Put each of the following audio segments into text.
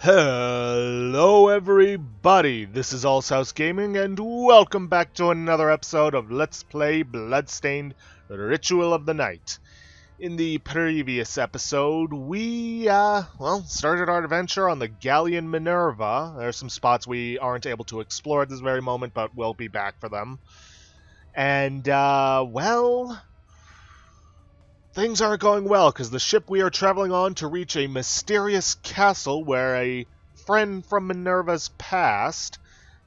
Hello everybody, this is Allshouse Gaming and welcome back to another episode of Let's Play Bloodstained, the Ritual of the Night. In the previous episode, we, started our adventure on the Galleon Minerva. There are some spots we aren't able to explore at this very moment, but we'll be back for them. And, things aren't going well, because the ship we are traveling on to reach a mysterious castle where a friend from Minerva's past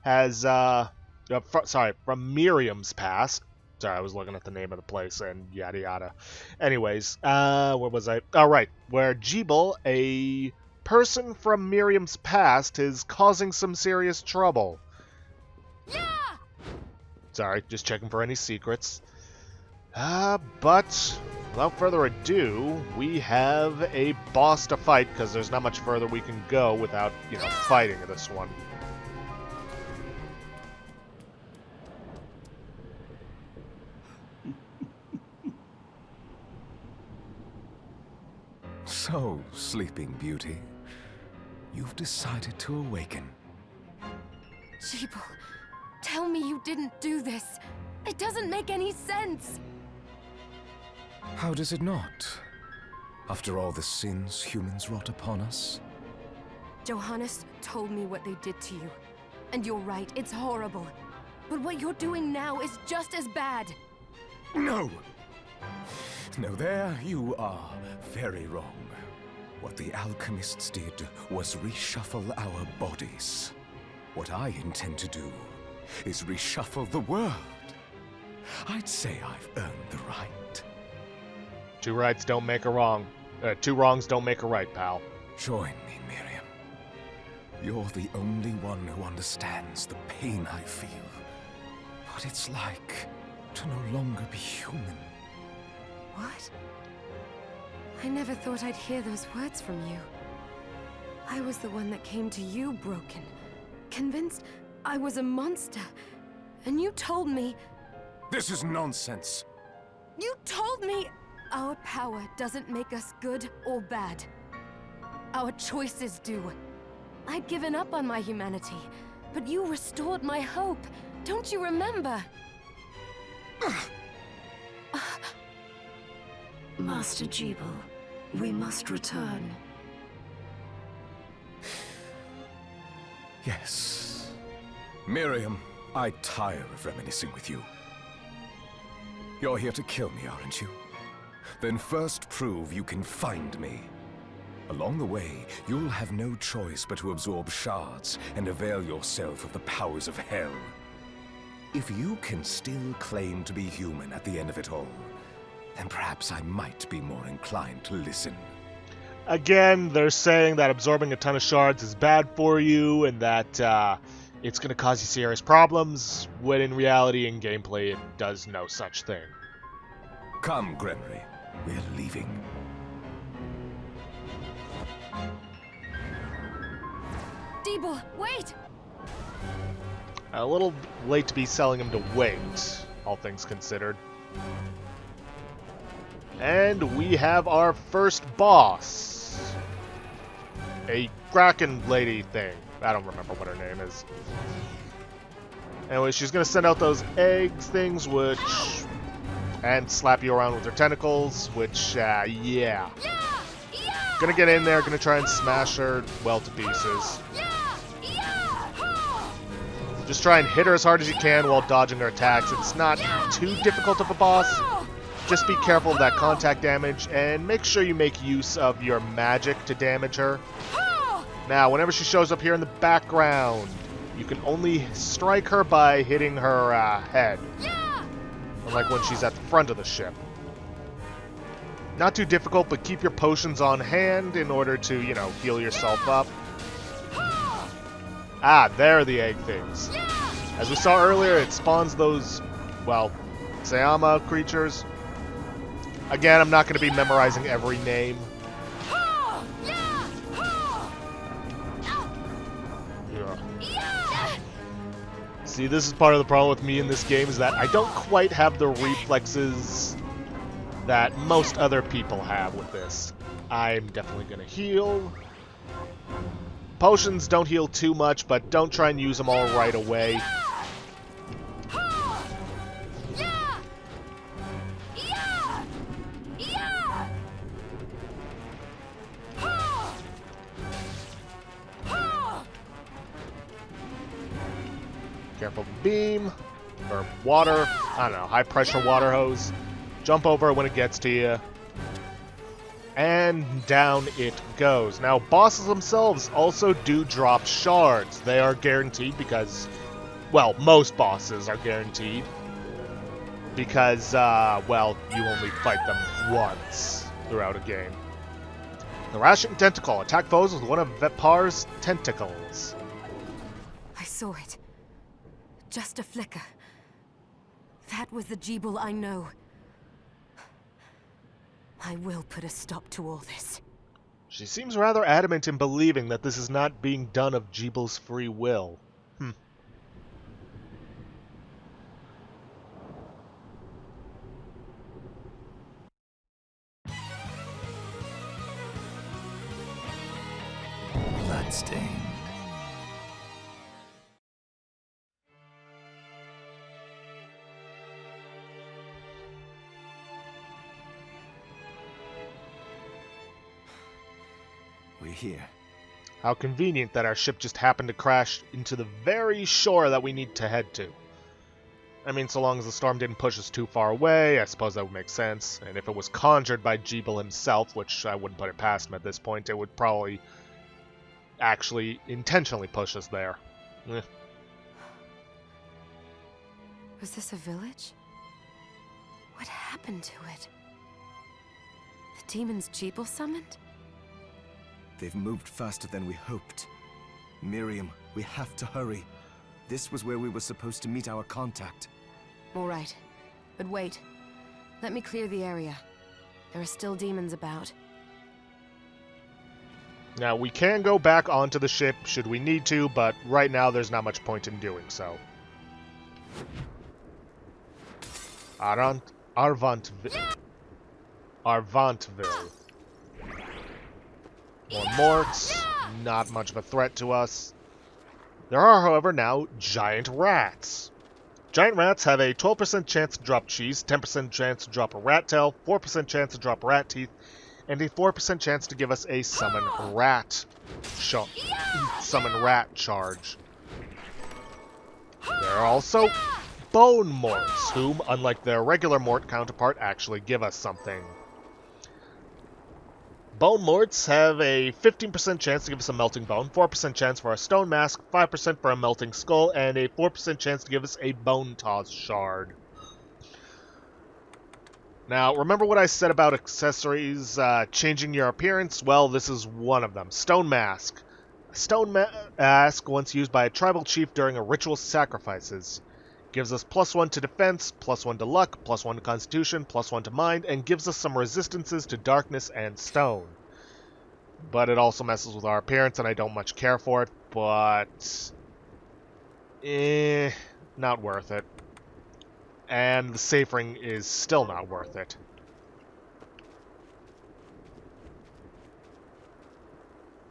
has, from Miriam's past. Sorry, I was looking at the name of the place and yada yada. Anyways, where was I? Oh, right. Where Jeeble, a person from Miriam's past, is causing some serious trouble. Yeah! Sorry, just checking for any secrets. But without further ado, we have a boss to fight, because there's not much further we can go without, fighting this one. So, Sleeping Beauty, you've decided to awaken. Jeeble, tell me you didn't do this. It doesn't make any sense. How does it not? After all the sins humans wrought upon us? Johannes told me what they did to you. And you're right, it's horrible. But what you're doing now is just as bad. No! No, there you are very wrong. What the alchemists did was reshuffle our bodies. What I intend to do is reshuffle the world. I'd say I've earned the right. Two rights don't make a wrong. Two wrongs don't make a right, pal. Join me, Miriam. You're the only one who understands the pain I feel. What it's like to no longer be human. What? I never thought I'd hear those words from you. I was the one that came to you broken, convinced I was a monster. And you told me... This is nonsense. You told me our power doesn't make us good or bad. Our choices do. I'd given up on my humanity, but you restored my hope. Don't you remember? Master Jeeble, we must return. Yes. Miriam, I tire of reminiscing with you. You're here to kill me, aren't you? Then first prove you can find me. Along the way, you'll have no choice but to absorb shards and avail yourself of the powers of hell. If you can still claim to be human at the end of it all, then perhaps I might be more inclined to listen. Again, they're saying that absorbing a ton of shards is bad for you and that it's going to cause you serious problems, when in reality, in gameplay, it does no such thing. Come, Gremory. We're leaving. Jeeble, wait! A little late to be selling him to wait, all things considered. And we have our first boss. A Kraken lady thing. I don't remember what her name is. Anyway, she's gonna send out those eggs things, and slap you around with her tentacles, which, yeah. Gonna get in there, gonna try and smash her, well, to pieces. Just try and hit her as hard as you can while dodging her attacks. It's not too difficult of a boss. Just be careful of that contact damage, and make sure you make use of your magic to damage her. Now, whenever she shows up here in the background, you can only strike her by hitting her head. Unlike when she's at the front of the ship. Not too difficult, but keep your potions on hand in order to, heal yourself up. Ah, there are the egg things. As we saw earlier, it spawns those, Sayama creatures. Again, I'm not going to be memorizing every name. See, this is part of the problem with me in this game, is that I don't quite have the reflexes that most other people have with this. I'm definitely going to heal. Potions don't heal too much, but don't try and use them all right away. Careful beam, or water, I don't know, high pressure water hose. Jump over when it gets to you. And down it goes. Now, bosses themselves also do drop shards. They are guaranteed because, well, most bosses are guaranteed. Because, well, you only fight them once throughout a game. The Rashing Tentacle. Attack foes with one of Vepar's tentacles. I saw it. Just a flicker. That was the Jeeble I know. I will put a stop to all this. She seems rather adamant in believing that this is not being done of Jeeble's free will. Bloodstained. We're here. How convenient that our ship just happened to crash into the very shore that we need to head to. I mean, so long as the storm didn't push us too far away, I suppose that would make sense. And if it was conjured by Jeeble himself, which I wouldn't put it past him at this point, it would probably actually intentionally push us there. Was this a village? What happened to it? The demons Jeeble summoned? They've moved faster than we hoped. Miriam, we have to hurry. This was where we were supposed to meet our contact. All right. But wait. Let me clear the area. There are still demons about. Now, we can go back onto the ship should we need to, but right now there's not much point in doing so. Arvantville. More Morts, not much of a threat to us. There are, however, now giant rats. Giant rats have a 12% chance to drop cheese, 10% chance to drop a rat tail, 4% chance to drop rat teeth, and a 4% chance to give us a summon rat charge. There are also bone morts, whom, unlike their regular mort counterpart, actually give us something. Bone morts have a 15% chance to give us a melting bone, 4% chance for a stone mask, 5% for a melting skull, and a 4% chance to give us a bone toss shard. Now, remember what I said about accessories changing your appearance? Well, this is one of them. Stone mask. A stone mask, once used by a tribal chief during a ritual sacrifices. Gives us +1 to defense, +1 to luck, +1 to constitution, +1 to mind, and gives us some resistances to darkness and stone. But it also messes with our appearance, and I don't much care for it, but... not worth it. And the safe ring is still not worth it.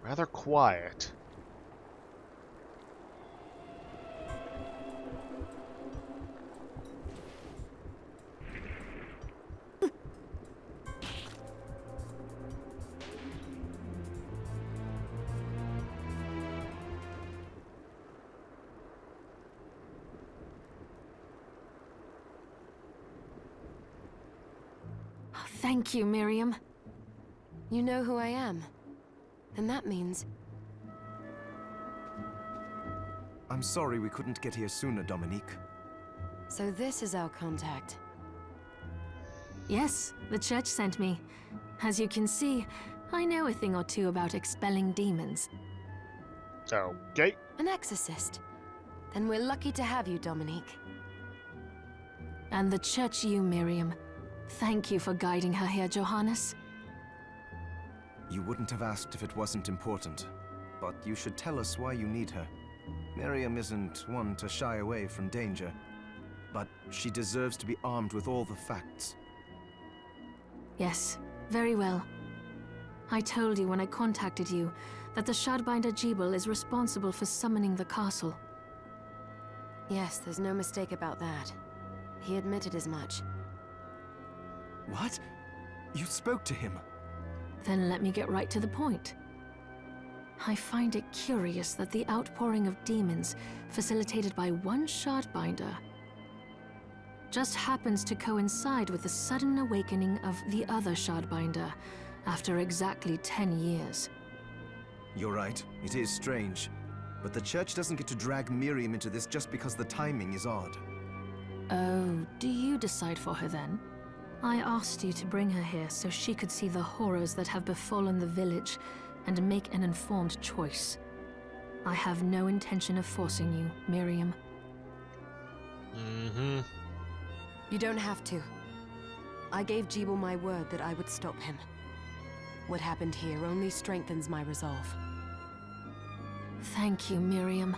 Rather quiet. Thank you, Miriam. You know who I am. And that means... I'm sorry we couldn't get here sooner, Dominique. So this is our contact. Yes, the church sent me. As you can see, I know a thing or two about expelling demons. Okay. An exorcist. Then we're lucky to have you, Dominique. And the church you, Miriam. Thank you for guiding her here, Johannes. You wouldn't have asked if it wasn't important, but you should tell us why you need her. Miriam isn't one to shy away from danger, but she deserves to be armed with all the facts. Yes, very well. I told you when I contacted you that the Shardbinder Jebel is responsible for summoning the castle. Yes, there's no mistake about that. He admitted as much. What? You spoke to him? Then let me get right to the point. I find it curious that the outpouring of demons, facilitated by one Shardbinder, just happens to coincide with the sudden awakening of the other Shardbinder after exactly 10 years. You're right, it is strange. But the Church doesn't get to drag Miriam into this just because the timing is odd. Oh, do you decide for her then? I asked you to bring her here so she could see the horrors that have befallen the village and make an informed choice. I have no intention of forcing you, Miriam. Mm-hmm. You don't have to. I gave Jebel my word that I would stop him. What happened here only strengthens my resolve. Thank you, Miriam.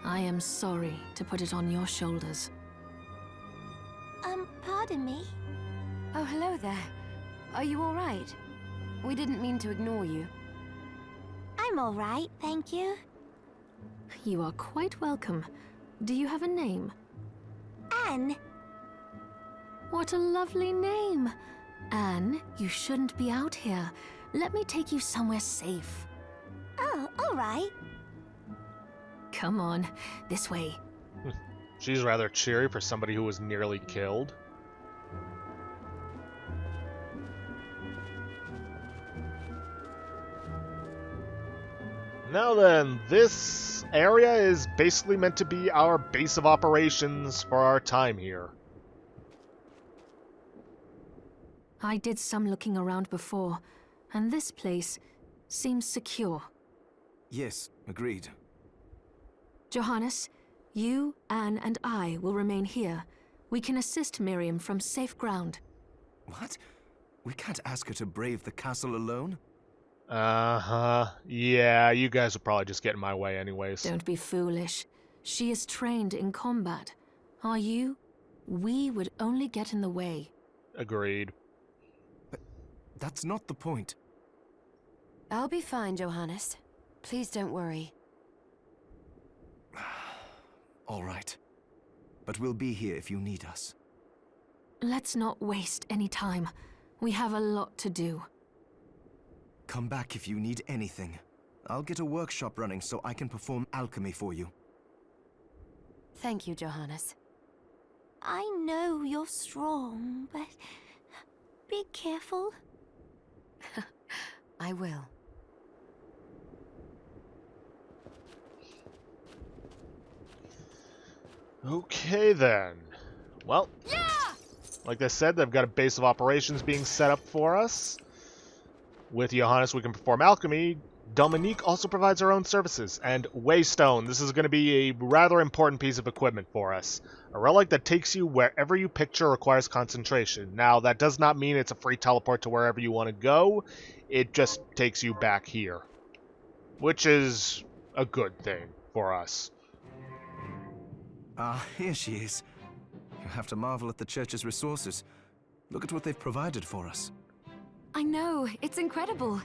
I am sorry to put it on your shoulders. Pardon me? Oh, hello there. Are you all right? We didn't mean to ignore you. I'm all right, thank you. You are quite welcome. Do you have a name? Anne. What a lovely name! Anne, you shouldn't be out here. Let me take you somewhere safe. Oh, all right. Come on, this way. She's rather cheery for somebody who was nearly killed. Now then, this area is basically meant to be our base of operations for our time here. I did some looking around before, and this place seems secure. Yes, agreed. Johannes, you, Anne, and I will remain here. We can assist Miriam from safe ground. What? We can't ask her to brave the castle alone? Uh-huh. Yeah, you guys will probably just get in my way anyways. Don't be foolish. She is trained in combat. Are you? We would only get in the way. Agreed. That's not the point. I'll be fine, Johannes. Please don't worry. All right. But we'll be here if you need us. Let's not waste any time. We have a lot to do. Come back if you need anything. I'll get a workshop running so I can perform alchemy for you. Thank you, Johannes. I know you're strong, but be careful. I will. Okay then. Well, like I said, they've got a base of operations being set up for us. With Johannes, we can perform alchemy. Dominique also provides her own services. And Waystone, this is going to be a rather important piece of equipment for us. A relic that takes you wherever you picture requires concentration. Now, that does not mean it's a free teleport to wherever you want to go. It just takes you back here. Which is a good thing for us. Ah, here she is. You have to marvel at the Church's resources. Look at what they've provided for us. I know, it's incredible.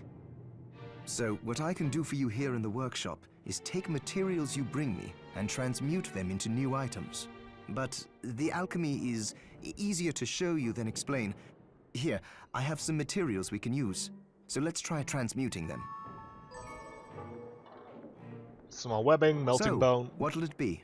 So, what I can do for you here in the workshop is take materials you bring me and transmute them into new items. But the alchemy is easier to show you than explain. Here, I have some materials we can use. So let's try transmuting them. Small webbing, melting bone. What'll it be?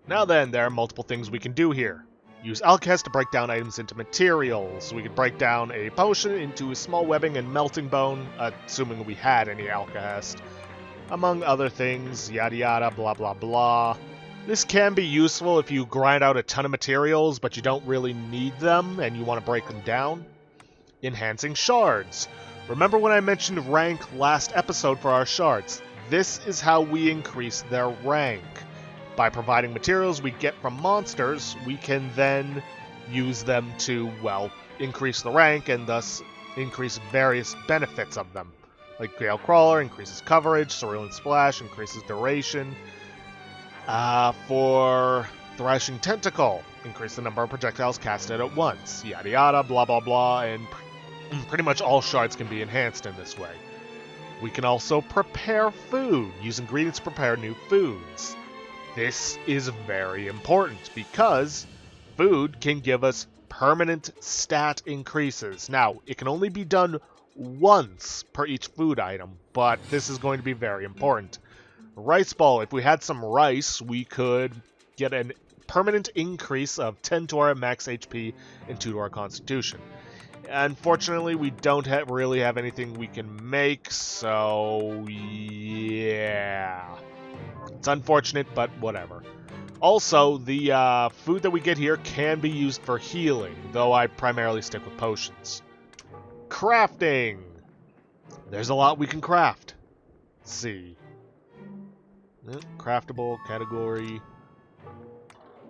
Now then, there are multiple things we can do here. Use Alchemy to break down items into materials. We could break down a potion into a small webbing and melting bone, assuming we had any Alchemist. Among other things, yada yada, blah blah blah. This can be useful if you grind out a ton of materials, but you don't really need them and you want to break them down. Enhancing shards. Remember when I mentioned rank last episode for our shards? This is how we increase their rank. By providing materials we get from monsters, we can then use them to, well, increase the rank and thus increase various benefits of them. Like Gale Crawler increases coverage, Cerulean Splash increases duration. For Thrashing Tentacle, increase the number of projectiles casted at once. Yada yada, blah blah blah, and pretty much all shards can be enhanced in this way. We can also prepare food, use ingredients to prepare new foods. This is very important because food can give us permanent stat increases. Now, it can only be done once per each food item, but this is going to be very important. Rice ball, if we had some rice, we could get a permanent increase of 10 to our max HP and 2 to our constitution. Unfortunately, we don't really have anything we can make, so yeah. It's unfortunate, but whatever. Also, the food that we get here can be used for healing, though I primarily stick with potions. Crafting! There's a lot we can craft. Let's see. Craftable category.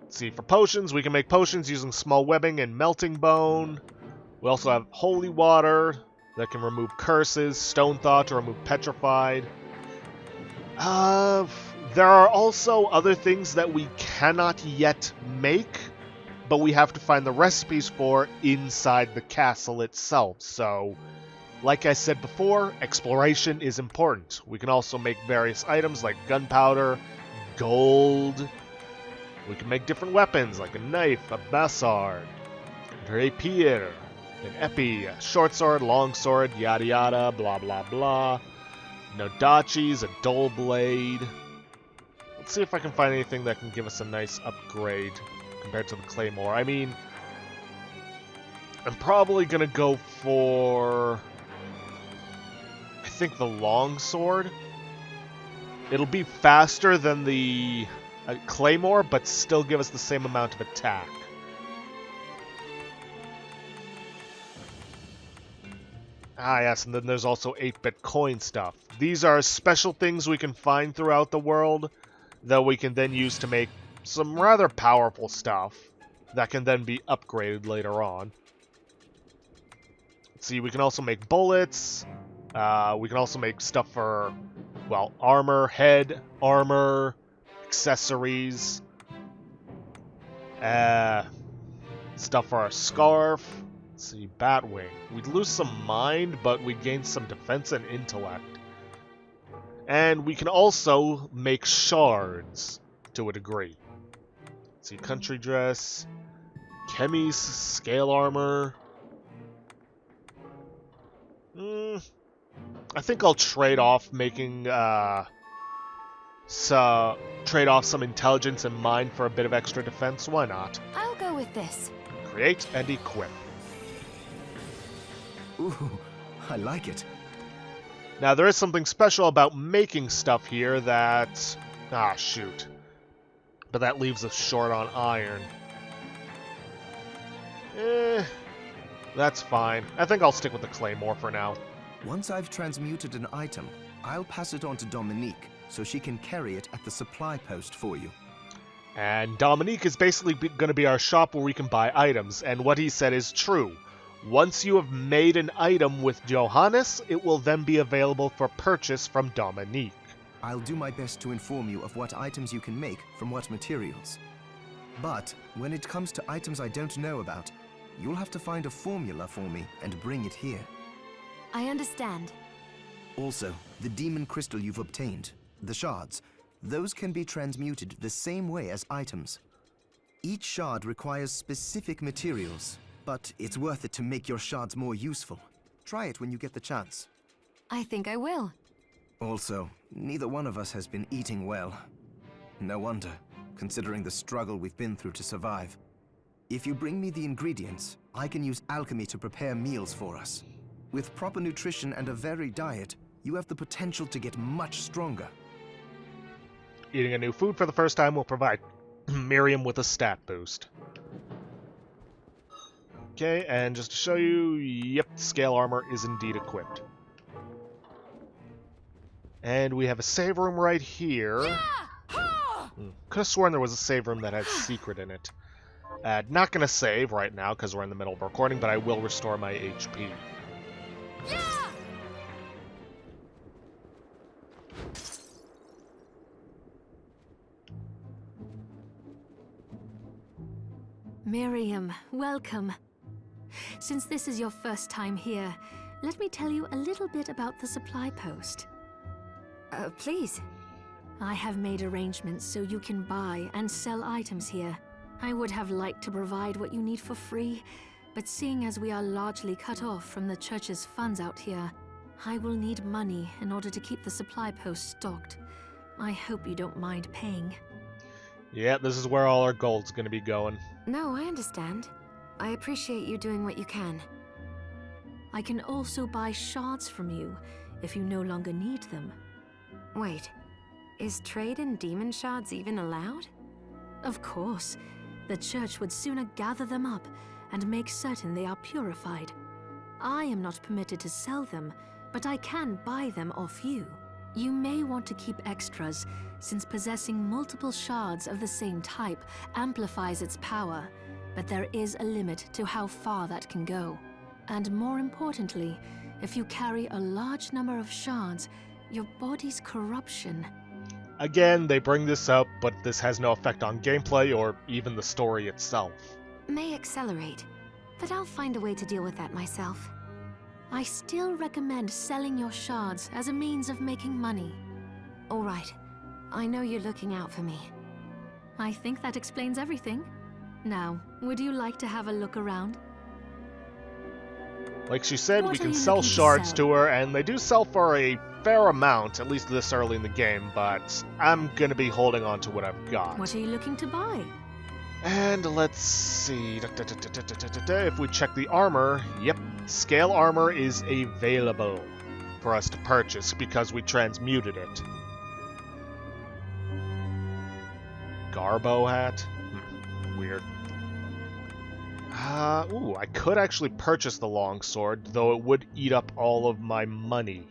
Let's see, for potions, we can make potions using small webbing and melting bone. We also have holy water that can remove curses, stone thought to remove petrified. There are also other things that we cannot yet make, but we have to find the recipes for inside the castle itself. So, like I said before, exploration is important. We can also make various items like gunpowder, gold. We can make different weapons like a knife, a basard, a rapier, an epi, a short sword, long sword, yada yada, blah blah blah. Nodachis, a dull blade. Let's see if I can find anything that can give us a nice upgrade compared to the claymore. I mean, I'm probably gonna go for, I think, the long sword. It'll be faster than the claymore, but still give us the same amount of attack. Ah, yes, and then there's also 8-bit coin stuff. These are special things we can find throughout the world that we can then use to make some rather powerful stuff that can then be upgraded later on. Let's see, we can also make bullets. We can also make stuff for, well, armor, head, armor, accessories. Stuff for our scarf. Let's see, Batwing. We'd lose some mind, but we'd gain some defense and intellect. And we can also make shards to a degree. Let's see, country dress, Chemi's scale armor. I think I'll trade off making trade off some intelligence and mind for a bit of extra defense. Why not? I'll go with this. Create and equip. Ooh, I like it. Now, there is something special about making stuff here that... Ah, shoot. But that leaves us short on iron. That's fine. I think I'll stick with the claymore for now. Once I've transmuted an item, I'll pass it on to Dominique, so she can carry it at the supply post for you. And Dominique is basically going to be our shop where we can buy items, and what he said is true. Once you have made an item with Johannes, it will then be available for purchase from Dominique. I'll do my best to inform you of what items you can make from what materials. But when it comes to items I don't know about, you'll have to find a formula for me and bring it here. I understand. Also, the demon crystal you've obtained, the shards, those can be transmuted the same way as items. Each shard requires specific materials, but it's worth it to make your shards more useful. Try it when you get the chance. I think I will. Also, neither one of us has been eating well. No wonder, considering the struggle we've been through to survive. If you bring me the ingredients, I can use alchemy to prepare meals for us. With proper nutrition and a varied diet, you have the potential to get much stronger. Eating a new food for the first time will provide Miriam with a stat boost. Okay, and just to show you, yep, scale armor is indeed equipped. And we have a save room right here. Could have sworn there was a save room that had secret in it. Not gonna save right now because we're in the middle of recording, but I will restore my HP. Miriam, welcome. Since this is your first time here, let me tell you a little bit about the supply post. Please. I have made arrangements so you can buy and sell items here. I would have liked to provide what you need for free, but seeing as we are largely cut off from the church's funds out here, I will need money in order to keep the supply post stocked. I hope you don't mind paying. Yeah, this is where all our gold's gonna be going. No, I understand. I appreciate you doing what you can. I can also buy shards from you if you no longer need them. Wait, is trade in demon shards even allowed? Of course. The church would sooner gather them up and make certain they are purified. I am not permitted to sell them, but I can buy them off you. You may want to keep extras, since possessing multiple shards of the same type amplifies its power, but there is a limit to how far that can go. And more importantly, if you carry a large number of shards, your body's corruption... Again, they bring this up, but this has no effect on gameplay or even the story itself. May accelerate, but I'll find a way to deal with that myself. I still recommend selling your shards as a means of making money. All right. I know you're looking out for me. I think that explains everything. Now, would you like to have a look around? Like she said, What we are can you sell looking to shards sell? to her, and they do sell for a fair amount, at least this early in the game, but I'm gonna be holding on to what I've got. What are you looking to buy? And let's see, if we check the armor, yep, scale armor is available for us to purchase because we transmuted it. Garbo hat? Weird. Ooh, I could actually purchase the longsword, though it would eat up all of my money.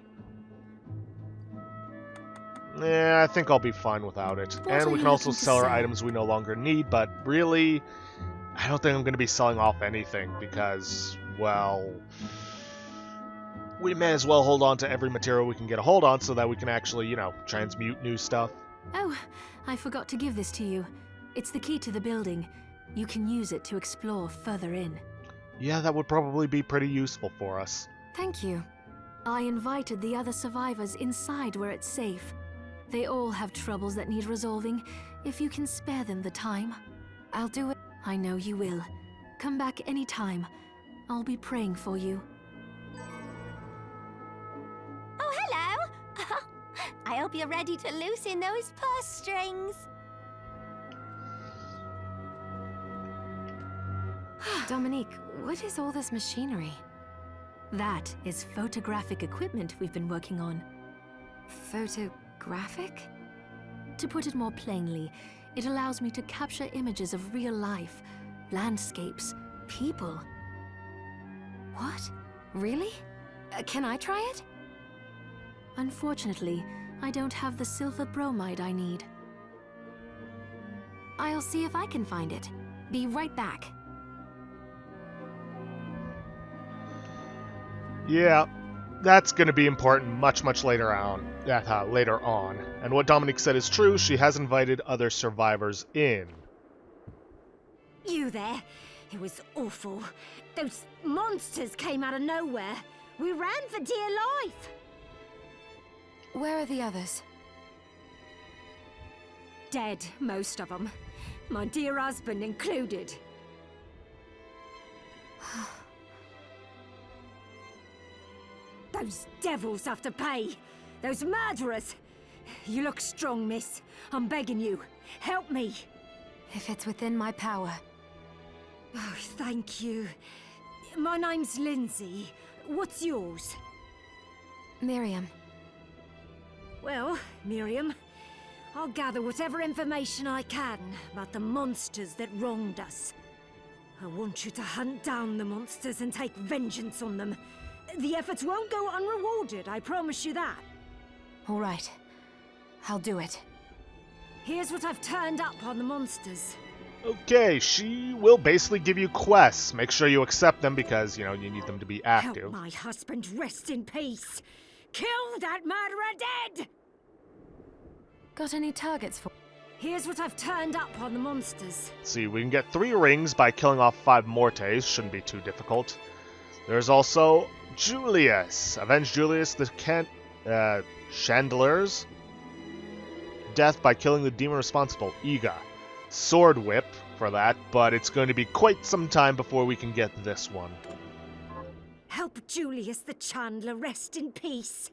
Yeah, I think I'll be fine without it. What And are we you can also looking to sell our sell? items we no longer need, but really, I don't think I'm going to be selling off anything because, well, we may as well hold on to every material we can get a hold on so that we can actually, you know, transmute new stuff. Oh, I forgot to give this to you. It's the key to the building. You can use it to explore further in. Yeah, that would probably be pretty useful for us. Thank you. I invited the other survivors inside where it's safe. They all have troubles that need resolving, if you can spare them the time. I'll do it. I know you will. Come back anytime. I'll be praying for you. Oh, hello! I hope you're ready to loosen those purse strings. Dominique, what is all this machinery? That is photographic equipment we've been working on. Photographic? To put it more plainly, it allows me to capture images of real life, landscapes, people. What? Really? Can I try it? Unfortunately, I don't have the silver bromide I need. I'll see if I can find it. Be right back. Yeah, that's going to be important much later on. And what Dominique said is true. She has invited other survivors in. You there? It was awful. Those monsters came out of nowhere. We ran for dear life. Where are the others? Dead, most of them. My dear husband included. Those devils have to pay. Those murderers. You look strong, miss. I'm begging you. Help me. If it's within my power. Oh, thank you. My name's Lindsay. What's yours? Miriam. Well, Miriam, I'll gather whatever information I can about the monsters that wronged us. I want you to hunt down the monsters and take vengeance on them. The efforts won't go unrewarded, I promise you that. All right. I'll do it. Here's what I've turned up on the monsters. Okay, she will basically give you quests. Make sure you accept them because, you know, you need them to be active. Help my husband rest in peace. Kill that murderer dead! Got any targets for... Here's what I've turned up on the monsters. See, we can get 3 rings by killing off 5 Mortes. Shouldn't be too difficult. There's also Julius. Avenge Julius the Chandelier's death by killing the demon responsible, Iga. Sword whip for that, but it's going to be quite some time before we can get this one. Help Julius the Chandler rest in peace.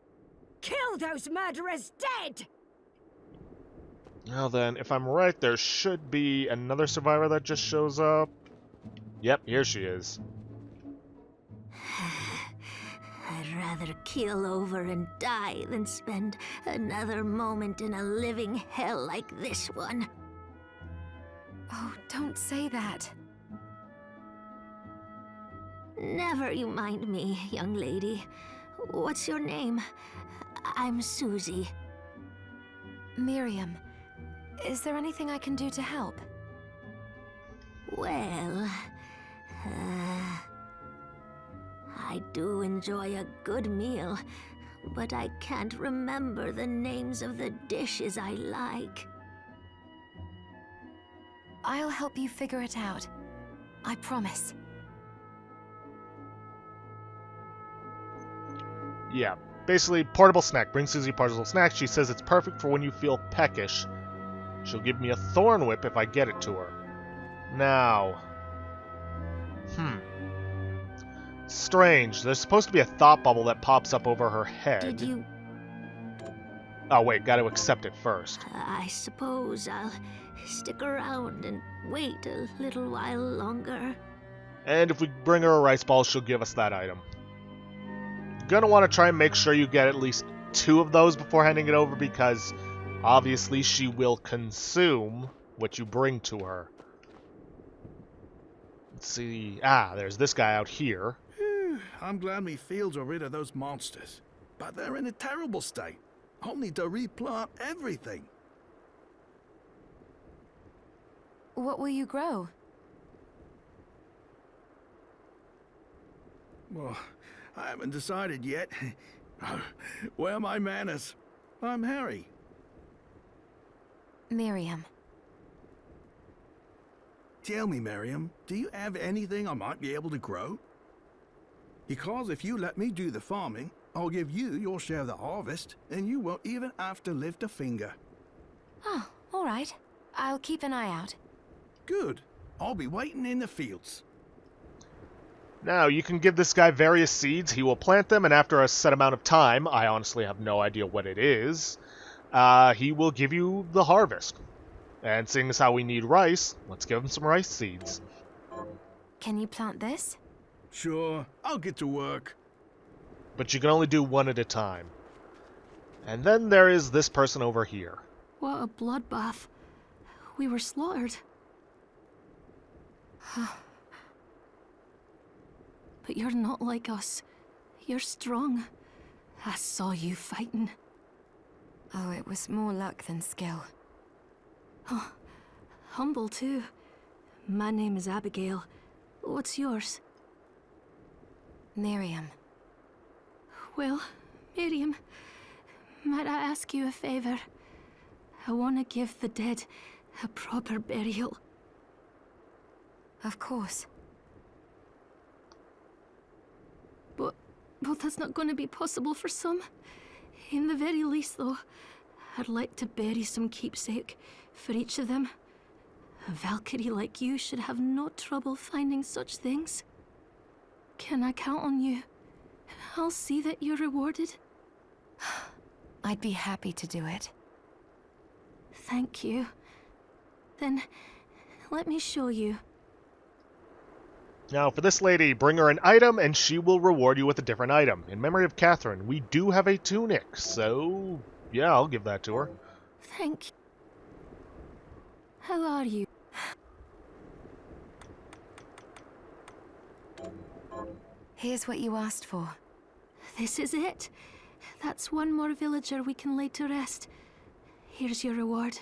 Kill those murderers dead! Now then, if I'm right, there should be another survivor that just shows up. Yep, here she is. I'd rather keel over and die than spend another moment in a living hell like this one. Oh, don't say that. Never you mind me, young lady. What's your name? I'm Susie. Miriam, is there anything I can do to help? Well, I do enjoy a good meal, but I can't remember the names of the dishes I like. I'll help you figure it out. I promise. Yeah, basically, portable snack. Bring Susie a portable snack. She says it's perfect for when you feel peckish. She'll give me a thorn whip if I get it to her. Now... Strange. There's supposed to be a thought bubble that pops up over her head. Did you... Oh wait, gotta accept it first. I suppose I'll stick around and wait a little while longer. And if we bring her a rice ball, she'll give us that item. Gonna want to try and make sure you get at least 2 of those before handing it over, because obviously she will consume what you bring to her. Let's see. Ah, there's this guy out here. I'm glad me fields are rid of those monsters. But they're in a terrible state. I'll need to replant everything. What will you grow? Well, I haven't decided yet. Where are my manners? I'm Harry. Miriam. Tell me, Miriam, do you have anything I might be able to grow? Because if you let me do the farming, I'll give you your share of the harvest, and you won't even have to lift a finger. Oh, all right. I'll keep an eye out. Good. I'll be waiting in the fields. Now, you can give this guy various seeds. He will plant them, and after a set amount of time, I honestly have no idea what it is, he will give you the harvest. And seeing as how we need rice, let's give him some rice seeds. Can you plant this? Sure, I'll get to work. But you can only do one at a time. And then there is this person over here. What a bloodbath. We were slaughtered. But you're not like us. You're strong. I saw you fighting. Oh, it was more luck than skill. Oh, humble too. My name is Abigail. What's yours? Miriam. Well, Miriam, might I ask you a favor? I want to give the dead a proper burial. Of course. But that's not going to be possible for some. In the very least, though, I'd like to bury some keepsake for each of them. A Valkyrie like you should have no trouble finding such things. Can I count on you? I'll see that you're rewarded. I'd be happy to do it. Thank you. Then, let me show you. Now, for this lady, bring her an item, and she will reward you with a different item. In memory of Catherine, we do have a tunic, so yeah, I'll give that to her. Thank you. How are you? Here's what you asked for. This is it. That's one more villager we can lay to rest. Here's your reward.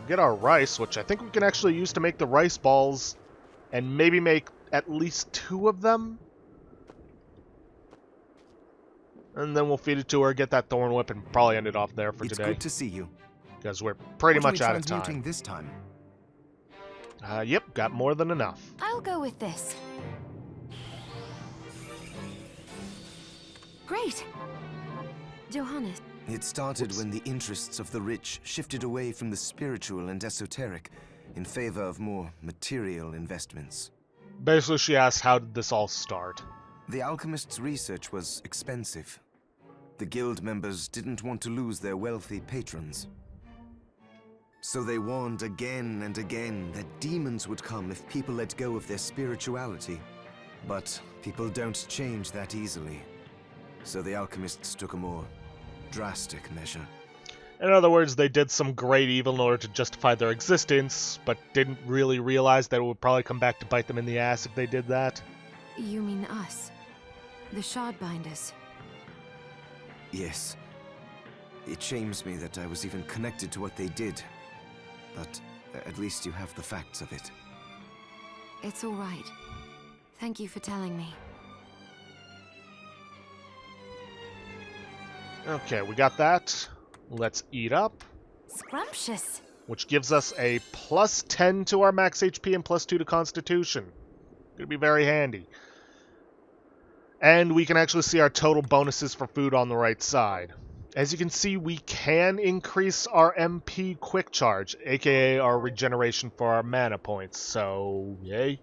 Get our rice, which I think we can actually use to make the rice balls, and maybe make at least 2 of them. And then we'll feed it to her, get that thorn whip, and probably end it off there for It's today. good to see you. Because we're pretty What are much we out of transmuting time. this time? Yep, got more than enough. I'll go with this. Great! Johannes, It started when the interests of the rich shifted away from the spiritual and esoteric in favor of more material investments. Basically, she asked, how did this all start? The alchemist's research was expensive. The guild members didn't want to lose their wealthy patrons. So they warned again and again that demons would come if people let go of their spirituality. But people don't change that easily. So the alchemists took a more drastic measure. In other words, they did some great evil in order to justify their existence, but didn't really realize that it would probably come back to bite them in the ass if they did that. you mean us. The Shardbinders. Yes. It shames me that I was even connected to what they did. But at least you have the facts of it. It's all right. Thank you for telling me. Okay, we got that. Let's eat up, Scrumptious. which gives us a plus 10 to our max HP and plus 2 to Constitution. Gonna be very handy. And we can actually see our total bonuses for food on the right side. As you can see, we can increase our MP quick charge, aka our regeneration for our mana points, so yay.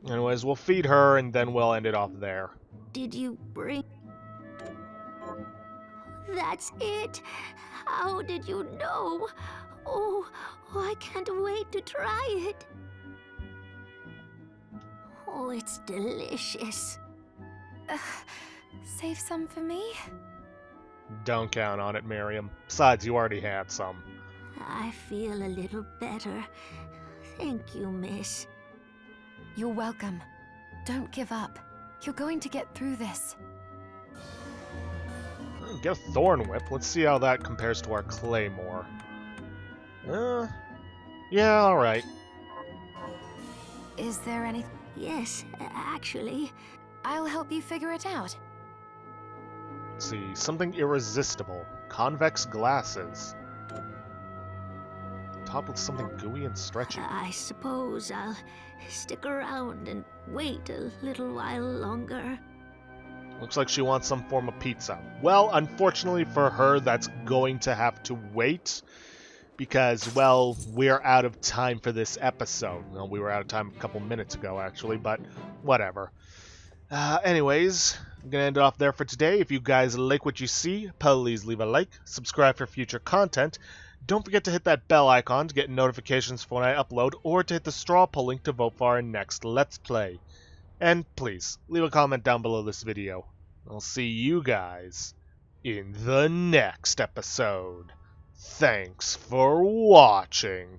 Anyways, we'll feed her and then we'll end it off there. Did you bring... That's it! How did you know? Oh, I can't wait to try it. Oh, it's delicious. Save some for me? Don't count on it, Miriam. Besides, you already had some. I feel a little better. Thank you, miss. You're welcome. Don't give up. You're going to get through this. Get a Thorn Whip. Let's see how that compares to our Claymore. Yeah, alright. Is there any... Yes, actually. I'll help you figure it out. Let's see, something irresistible. Convex glasses. Topped with something gooey and stretchy. I suppose I'll stick around and wait a little while longer. Looks like she wants some form of pizza. Well, unfortunately for her, that's going to have to wait. Because, well, we're out of time for this episode. Well, we were out of time a couple minutes ago, actually, but whatever. Anyways, I'm going to end it off there for today. If you guys like what you see, please leave a like, subscribe for future content. Don't forget to hit that bell icon to get notifications for when I upload, or to hit the straw poll link to vote for our next Let's Play. And please, leave a comment down below this video. I'll see you guys in the next episode. Thanks for watching.